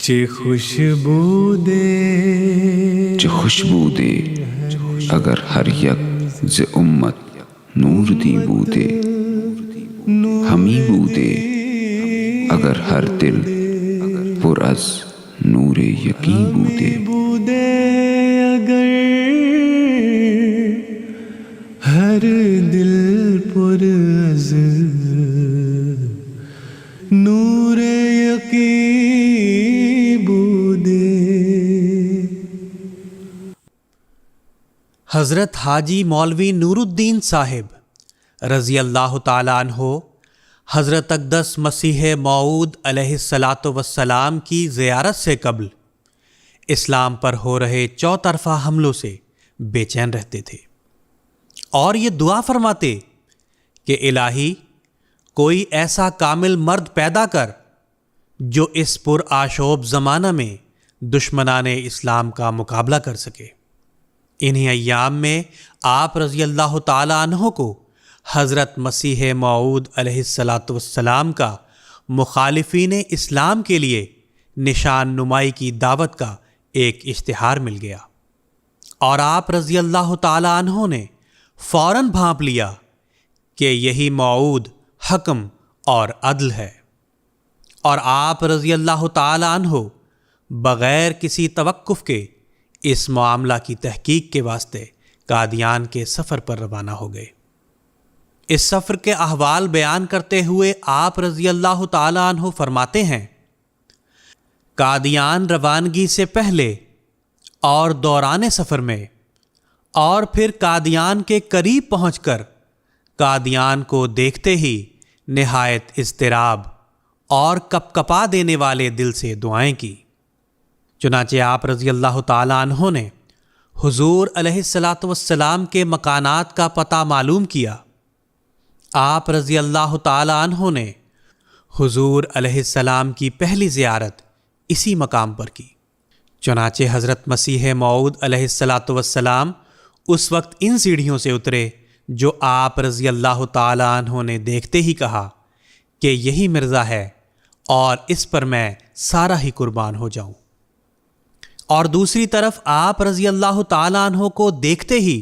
خوشبو دے اگر ہر یک ز امت نور دی بودے، ہمی بودے اگر ہر دل پر از نور یقین بودے، اگر ہر دل پر از نور یقین بودے۔ حضرت حاجی مولوی نور الدین صاحب رضی اللہ تعالیٰ عنہ حضرت اقدس مسیح موعود علیہ الصلاۃ والسلام کی زیارت سے قبل اسلام پر ہو رہے چوطرفہ حملوں سے بے چین رہتے تھے اور یہ دعا فرماتے کہ الہی کوئی ایسا کامل مرد پیدا کر جو اس پر آشوب زمانہ میں دشمنان اسلام کا مقابلہ کر سکے۔ انہی ایام میں آپ رضی اللہ تعالیٰ عنہ کو حضرت مسیح موعود علیہ الصلاۃ والسلام کا مخالفین اسلام کے لیے نشان نمائی کی دعوت کا ایک اشتہار مل گیا اور آپ رضی اللہ تعالیٰ عنہ نے فوراً بھانپ لیا کہ یہی موعود حکم اور عدل ہے، اور آپ رضی اللہ تعالیٰ عنہ بغیر کسی توقف کے اس معاملہ کی تحقیق کے واسطے قادیان کے سفر پر روانہ ہو گئے۔ اس سفر کے احوال بیان کرتے ہوئے آپ رضی اللہ تعالیٰ عنہ فرماتے ہیں، قادیان روانگی سے پہلے اور دوران سفر میں اور پھر قادیان کے قریب پہنچ کر قادیان کو دیکھتے ہی نہایت اضطراب اور کپکپا دینے والے دل سے دعائیں کی۔ چنانچہ آپ رضی اللہ تعالیٰ عنہ نے حضور علیہ الصلاۃ والسلام کے مکانات کا پتہ معلوم کیا۔ آپ رضی اللہ تعالیٰ عنہ نے حضور علیہ السلام کی پہلی زیارت اسی مقام پر کی۔ چنانچہ حضرت مسیح موعود علیہ الصلاۃ والسلام اس وقت ان سیڑھیوں سے اترے جو آپ رضی اللہ تعالیٰ عنہ نے دیکھتے ہی کہا کہ یہی مرزا ہے اور اس پر میں سارا ہی قربان ہو جاؤں۔ اور دوسری طرف آپ رضی اللہ تعالیٰ عنہ کو دیکھتے ہی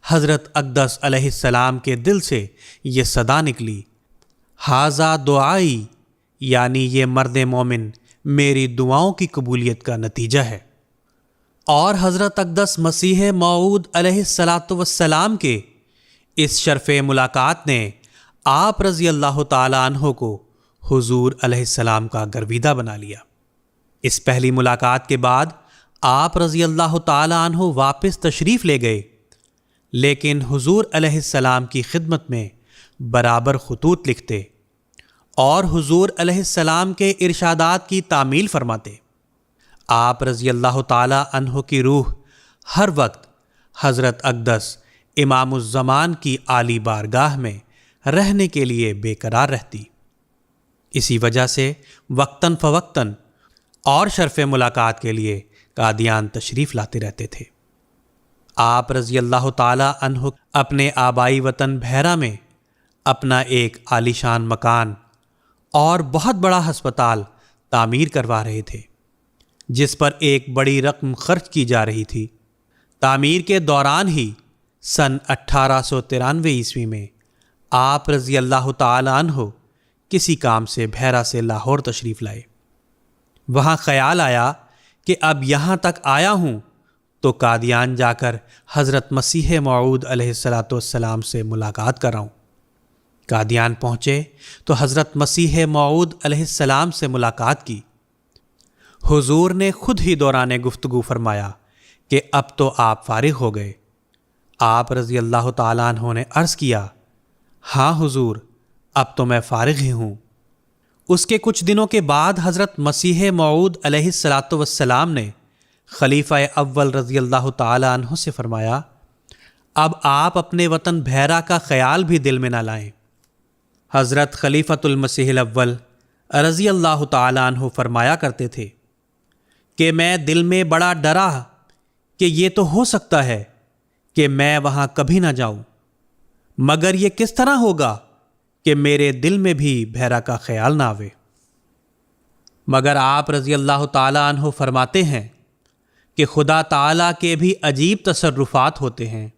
حضرت اقدس علیہ السلام کے دل سے یہ صدا نکلی، ھذا دعائی، یعنی یہ مرد مومن میری دعاؤں کی قبولیت کا نتیجہ ہے۔ اور حضرت اقدس مسیح موعود علیہ الصلاۃ والسلام کے اس شرف ملاقات نے آپ رضی اللہ تعالیٰ عنہ کو حضور علیہ السلام کا گرویدہ بنا لیا۔ اس پہلی ملاقات کے بعد آپ رضی اللہ تعالیٰ عنہ واپس تشریف لے گئے، لیکن حضور علیہ السلام کی خدمت میں برابر خطوط لکھتے اور حضور علیہ السلام کے ارشادات کی تعمیل فرماتے۔ آپ رضی اللہ تعالیٰ عنہ کی روح ہر وقت حضرت اقدس امام الزمان کی عالی بارگاہ میں رہنے کے لیے بے قرار رہتی۔ اسی وجہ سے وقتاً فوقتاً اور شرف ملاقات کے لیے قادیان تشریف لاتے رہتے تھے۔ آپ رضی اللہ تعالیٰ عنہ اپنے آبائی وطن بحیرہ میں اپنا ایک عالیشان مکان اور بہت بڑا ہسپتال تعمیر کروا رہے تھے، جس پر ایک بڑی رقم خرچ کی جا رہی تھی۔ تعمیر کے دوران ہی سن 1893 عیسوی میں آپ رضی اللہ تعالیٰ عنہ کسی کام سے بحیرہ سے لاہور تشریف لائے۔ وہاں خیال آیا کہ اب یہاں تک آیا ہوں تو قادیان جا کر حضرت مسیح موعود علیہ الصلاۃ والسلام سے ملاقات کراؤں۔ قادیان پہنچے تو حضرت مسیح موعود علیہ السلام سے ملاقات کی۔ حضور نے خود ہی دوران گفتگو فرمایا کہ اب تو آپ فارغ ہو گئے۔ آپ رضی اللہ تعالیٰ عنہ نے عرض کیا، ہاں حضور، اب تو میں فارغ ہی ہوں۔ اس کے کچھ دنوں کے بعد حضرت مسیح موعود علیہ الصلاۃ والسلام نے خلیفہ اول رضی اللہ تعالیٰ عنہ سے فرمایا، اب آپ اپنے وطن بحیرہ کا خیال بھی دل میں نہ لائیں۔ حضرت خلیفۃ المسیح الاول رضی اللہ تعالیٰ عنہ فرمایا کرتے تھے کہ میں دل میں بڑا ڈرا کہ یہ تو ہو سکتا ہے کہ میں وہاں کبھی نہ جاؤں، مگر یہ کس طرح ہوگا کہ میرے دل میں بھی بحیرہ کا خیال نہ آوے۔ مگر آپ رضی اللہ تعالیٰ عنہ فرماتے ہیں کہ خدا تعالیٰ کے بھی عجیب تصرفات ہوتے ہیں۔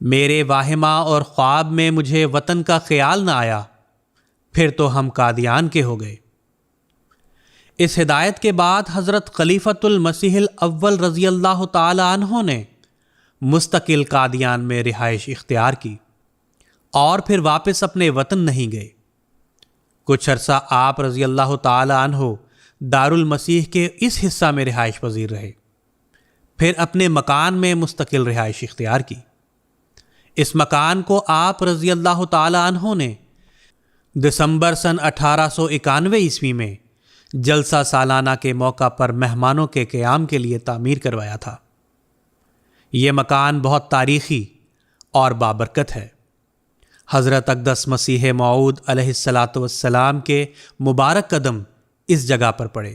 میرے واہمہ اور خواب میں مجھے وطن کا خیال نہ آیا، پھر تو ہم قادیان کے ہو گئے۔ اس ہدایت کے بعد حضرت خلیفۃ المسیح الاول رضی اللہ تعالی عنہ نے مستقل قادیان میں رہائش اختیار کی اور پھر واپس اپنے وطن نہیں گئے۔ کچھ عرصہ آپ رضی اللہ تعالی عنہ دارالمسیح کے اس حصہ میں رہائش پذیر رہے، پھر اپنے مکان میں مستقل رہائش اختیار کی۔ اس مکان کو آپ رضی اللہ تعالی عنہ نے دسمبر سن 1891 عیسوی میں جلسہ سالانہ کے موقع پر مہمانوں کے قیام کے لیے تعمیر کروایا تھا۔ یہ مکان بہت تاریخی اور بابرکت ہے۔ حضرت اقدس مسیح موعود علیہ الصلاۃ والسلام کے مبارک قدم اس جگہ پر پڑے۔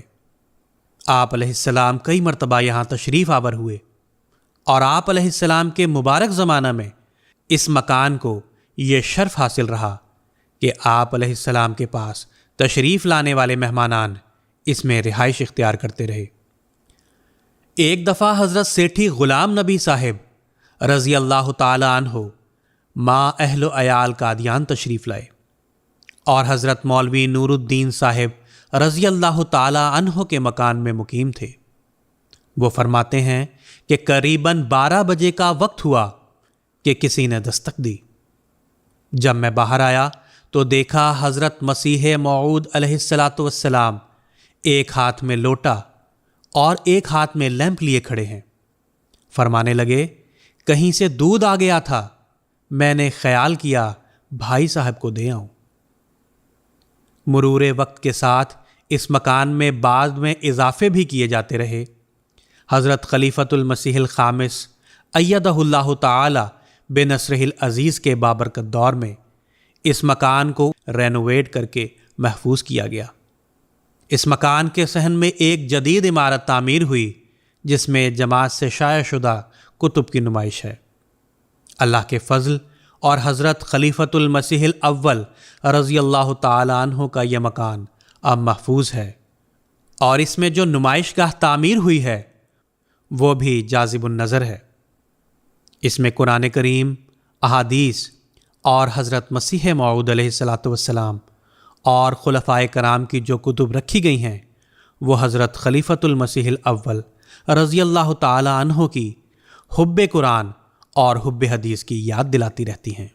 آپ علیہ السلام کئی مرتبہ یہاں تشریف آور ہوئے اور آپ علیہ السلام کے مبارک زمانہ میں اس مکان کو یہ شرف حاصل رہا کہ آپ علیہ السلام کے پاس تشریف لانے والے مہمانان اس میں رہائش اختیار کرتے رہے۔ ایک دفعہ حضرت سیٹھی غلام نبی صاحب رضی اللہ تعالی عنہ ماں اہل و عیال قادیان تشریف لائے اور حضرت مولوی نور الدین صاحب رضی اللہ تعالی عنہ کے مکان میں مقیم تھے۔ وہ فرماتے ہیں کہ قریباً 12 بجے کا وقت ہوا کہ کسی نے دستک دی۔ جب میں باہر آیا تو دیکھا حضرت مسیح موعود علیہ الصلاۃ والسلام ایک ہاتھ میں لوٹا اور ایک ہاتھ میں لیمپ لیے کھڑے ہیں۔ فرمانے لگے، کہیں سے دودھ آ گیا تھا، میں نے خیال کیا بھائی صاحب کو دے آؤں۔ مرور وقت کے ساتھ اس مکان میں بعد میں اضافے بھی کیے جاتے رہے۔ حضرت خلیفۃ المسیح الخامس ایدہ اللہ تعالی بنصرہ العزیز کے بابرکت دور میں اس مکان کو رینوویٹ کر کے محفوظ کیا گیا۔ اس مکان کے صحن میں ایک جدید عمارت تعمیر ہوئی جس میں جماعت سے شائع شدہ کتب کی نمائش ہے۔ اللہ کے فضل اور حضرت خلیفۃ المسیح الاول رضی اللہ تعالی عنہ کا یہ مکان اب محفوظ ہے، اور اس میں جو نمائش گاہ تعمیر ہوئی ہے وہ بھی جاذب النظر ہے۔ اس میں قرآن کریم، احادیث اور حضرت مسیح موعود علیہ الصلاۃ والسلام اور خلفائے کرام کی جو کتب رکھی گئی ہیں وہ حضرت خلیفۃ المسیح الاول رضی اللہ تعالی عنہ کی حب قرآن اور حب حدیث کی یاد دلاتی رہتی ہیں۔